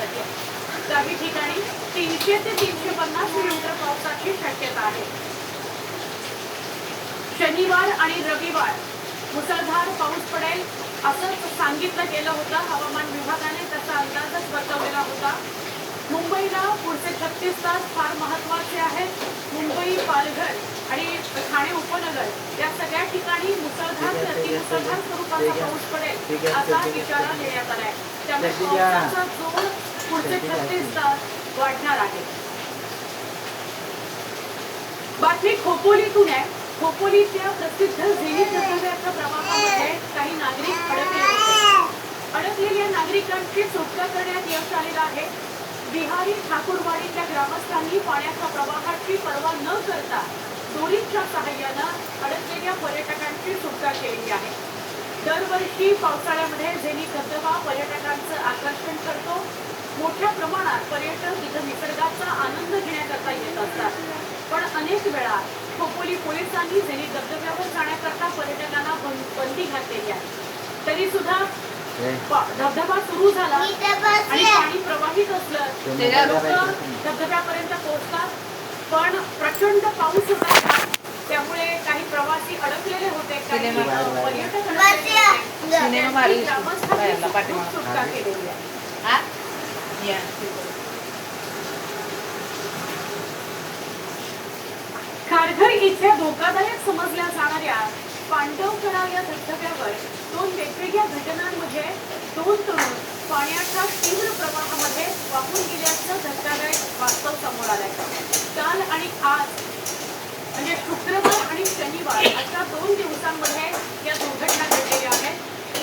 आहे. काही ठिकाणी 300 ते 350 मिलीमीटर पावसाची शक्यता आहे. शनिवार आणि रविवार मुसळधार पाऊस पडेल असं सांगितलं गेलं होतं. हवामान विभागाने त्याचा अंदाजच वर्तवलेला होता. मुंबईला पुढचे 36 तास फार महत्वाचे आहेत. मुंबई, पालघर आणि ठाणे उपनगर या सगळ्या ठिकाणी मुसळधार ते अतिमुसळधार स्वरूपाचा पाऊस पडेल असा इशारा देण्यात आलाय. त्यामुळे पावसाचा जोर पुढचे 36 तास वाढणार आहे. बातमी खोपोलीतून आहे. खोपोलीच्या प्रसिद्ध झेनिथ धबधब्याच्या प्रवाहामध्ये काही नागरिक अडकले होते. अडकलेल्या नागरिकांची सुटका करण्यात यश आलेलं आहे. बिहारी ठाकूरवाडीच्या ग्रामस्थांनी पाण्याच्या प्रवाहाची पर्वा न करता दोरीच्या सहाय्यानं अडकलेल्या पर्यटकांची सुटका केली आहे. दरवर्षी पावसाळ्यामध्ये झेनिथ धबधबा पर्यटकांचं आकर्षण करतो. मोठ्या प्रमाणात पर्यटक इथं निसर्गाचा आनंद घेण्याकरता येत असतात. पण अनेक वेळा खोपोली पोलिसांनी झेनिथ धबधब्यावर जाण्याकरता पर्यटकांना बंदी घातलेली आहे. तरी सुद्धा धबधबा सुरू झाला आणि पाणी प्रवाहित असलं लोक धबधब्यापर्यंत पोहोचतात. पण प्रचंड पाऊस होता, त्यामुळे काही प्रवासी अडकलेले होते. काही पर्यटक ग्रामस्थांनी सुटका केलेली आहे. खारघर इथे धोकादायक समजल्या जाणाऱ्या पांडवकडा या धबधब्यावर 2 वेगवेगळ्या घटनांमध्ये 2 तरुण पाण्याच्या तीव्र प्रवाहामध्ये वाहून गेल्याचं धक्कादायक वास्तव समोर आलंय. काल आणि आज म्हणजे शुक्रवार आणि शनिवार अशा 2 दिवसांमध्ये या दुर्घटना घडलेल्या आहेत.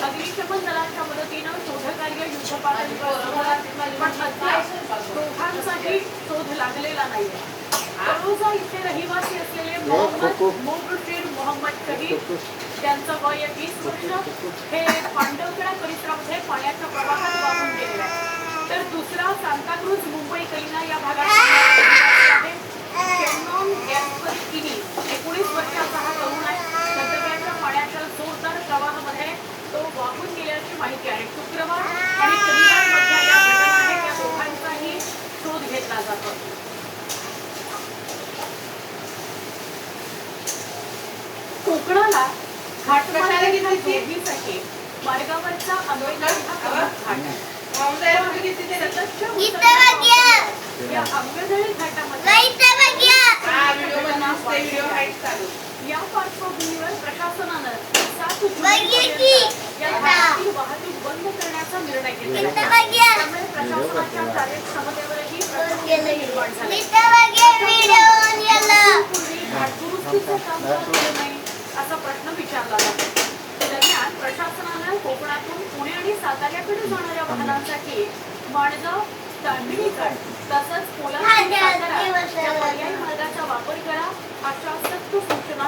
अग्निशमन दलाच्या मदतीनं शोधकार्य युद्धपातळीवर दोघांचाही शोध लागलेला नाहीये. तळोजा इथे रहिवासी असलेले मोहम्मद शहीद, त्यांचं वय 20 वर्ष, हे पांडवकडा परिसरामध्ये पाण्याच्या प्रवाहात वाहून गेलेले आहे. तर दुसरा सांताक्रूज मुंबई कलिना या भागात आहे. 19 वर्षाचा हा तरुण आहे. धबधब्याच्या पाण्याच्या जोरदार प्रवाहामध्ये तो वाहून गेल्याची माहिती आहे. शुक्रवार आणि शनिवार मधल्या या घटना आहेत. या दोघांचाही शोध घेतला जातो. कोकणाला घाटमार्गासाठी मार्गावरचा आंबेनळी हा प्रमुख घाट आहे. या आंबेनळी घाटामध्ये या पार्श्वभूमीवर प्रशासनानं 7 जुलै या घाटातील वाहतूक बंद करण्याचा निर्णय घेतला. त्यामुळे प्रशासनाच्या कार्यक्षमतेवरही निर्माण झाले. घाट दुरुस्तीचं काम का नाही असा प्रश्न विचारला जातो. दरम्यान प्रशासनानं कोकणातून पुणे आणि साताऱ्याकडे जाणाऱ्या वाहनांसाठी माणगाव, तांबडी घाट तसंच पोलाद पर्यायी मार्गाचा वापर करा अशा सक्त सूचना